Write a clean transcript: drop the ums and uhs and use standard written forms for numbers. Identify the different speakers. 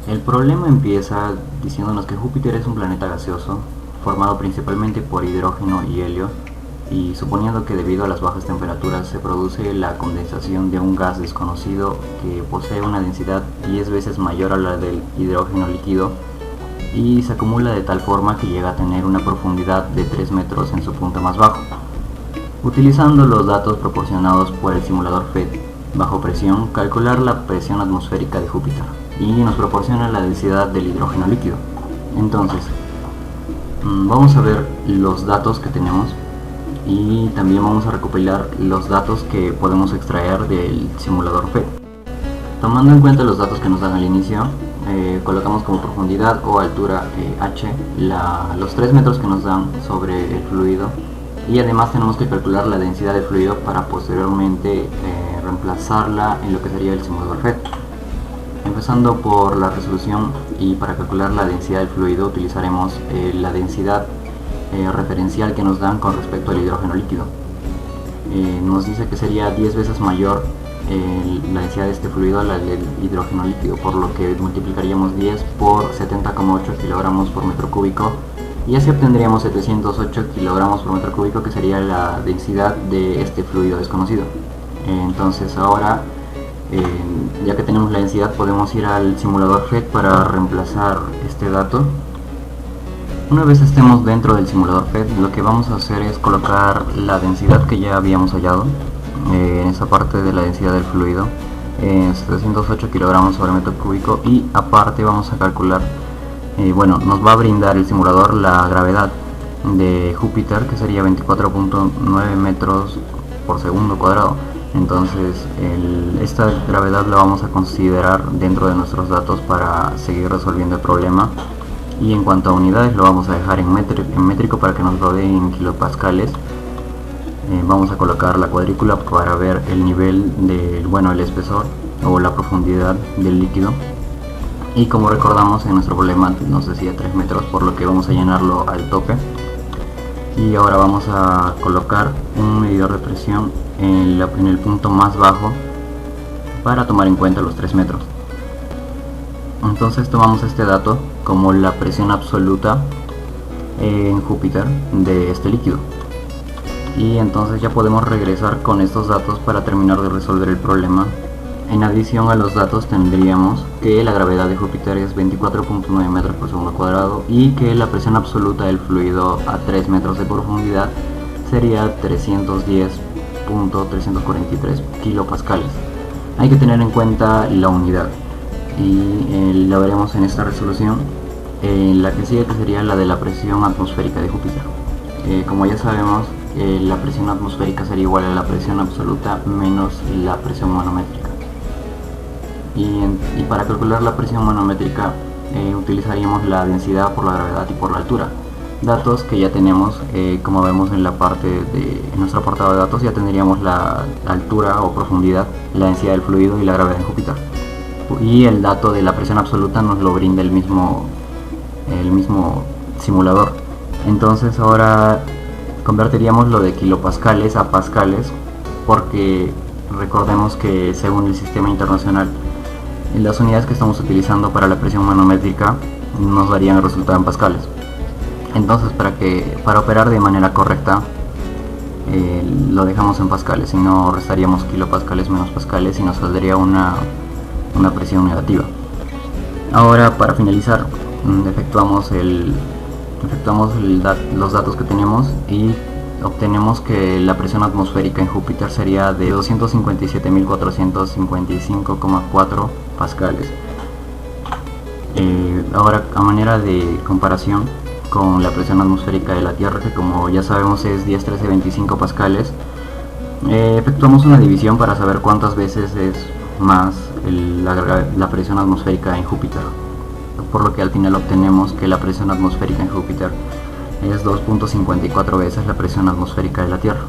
Speaker 1: El problema empieza diciéndonos que Júpiter es un planeta gaseoso, formado principalmente por hidrógeno y helio, y suponiendo que debido a las bajas temperaturas se produce la condensación de un gas desconocido que posee una densidad 10 veces mayor a la del hidrógeno líquido y se acumula de tal forma que llega a tener una profundidad de 3 metros en su punto más bajo. Utilizando los datos proporcionados por el simulador FET bajo presión, calcular la presión atmosférica de Júpiter y nos proporciona la densidad del hidrógeno líquido. Entonces, vamos a ver los datos que tenemos y también vamos a recopilar los datos que podemos extraer del simulador FET. Tomando en cuenta los datos que nos dan al inicio, colocamos como profundidad o altura h los 3 metros que nos dan sobre el fluido, y además tenemos que calcular la densidad del fluido para posteriormente reemplazarla en lo que sería el simulador FET. Empezando por la resolución, y para calcular la densidad del fluido utilizaremos la densidad referencial que nos dan con respecto al hidrógeno líquido. Nos dice que sería 10 veces mayor la densidad de este fluido a la del hidrógeno líquido, por lo que multiplicaríamos 10 por 70,8 kilogramos por metro cúbico y así obtendríamos 708 kilogramos por metro cúbico, que sería la densidad de este fluido desconocido. Entonces ahora, ya que tenemos la densidad, podemos ir al simulador FET para reemplazar este dato. Una vez estemos dentro del simulador FET, lo que vamos a hacer es colocar la densidad que ya habíamos hallado en esa parte de la densidad del fluido, 708 kilogramos sobre metro cúbico, y aparte vamos a calcular, nos va a brindar el simulador la gravedad de Júpiter, que sería 24.9 metros por segundo cuadrado. Entonces esta gravedad la vamos a considerar dentro de nuestros datos para seguir resolviendo el problema. Y en cuanto a unidades, lo vamos a dejar en métrico para que nos lo dé en kilopascales. Vamos a colocar la cuadrícula para ver el nivel el espesor o la profundidad del líquido. Y como recordamos, en nuestro problema nos decía 3 metros, por lo que vamos a llenarlo al tope. Y ahora vamos a colocar un medidor de presión en el punto más bajo para tomar en cuenta los 3 metros. Entonces tomamos este dato como la presión absoluta en Júpiter de este líquido, y entonces ya podemos regresar con estos datos para terminar de resolver el problema. En adición a los datos, tendríamos que la gravedad de Júpiter es 24.9 metros por segundo cuadrado y que la presión absoluta del fluido a 3 metros de profundidad sería 310.343 kilopascales. Hay que tener en cuenta la unidad y la veremos en esta resolución. La que sigue, que sería la de la presión atmosférica de Júpiter. Como ya sabemos, la presión atmosférica sería igual a la presión absoluta menos la presión manométrica. Y para calcular la presión manométrica utilizaríamos la densidad por la gravedad y por la altura. Datos que ya tenemos, como vemos en la parte en nuestro apartado de datos, ya tendríamos la altura o profundidad, la densidad del fluido y la gravedad en Júpiter. Y el dato de la presión absoluta nos lo brinda el mismo simulador. Entonces ahora convertiríamos lo de kilopascales a pascales, porque recordemos que según el sistema internacional, las unidades que estamos utilizando para la presión manométrica nos darían el resultado en pascales. Entonces para operar de manera correcta, lo dejamos en pascales, si no restaríamos kilopascales menos pascales y nos saldría una presión negativa. Ahora, para finalizar, efectuamos los datos que tenemos y obtenemos que la presión atmosférica en Júpiter sería de 257.455,4 pascales. Ahora, a manera de comparación con la presión atmosférica de la Tierra, que como ya sabemos es 10-13-25 pascales, efectuamos una división para saber cuántas veces es más la presión atmosférica en Júpiter, por lo que al final obtenemos que la presión atmosférica en Júpiter es 2.54 veces la presión atmosférica de la Tierra.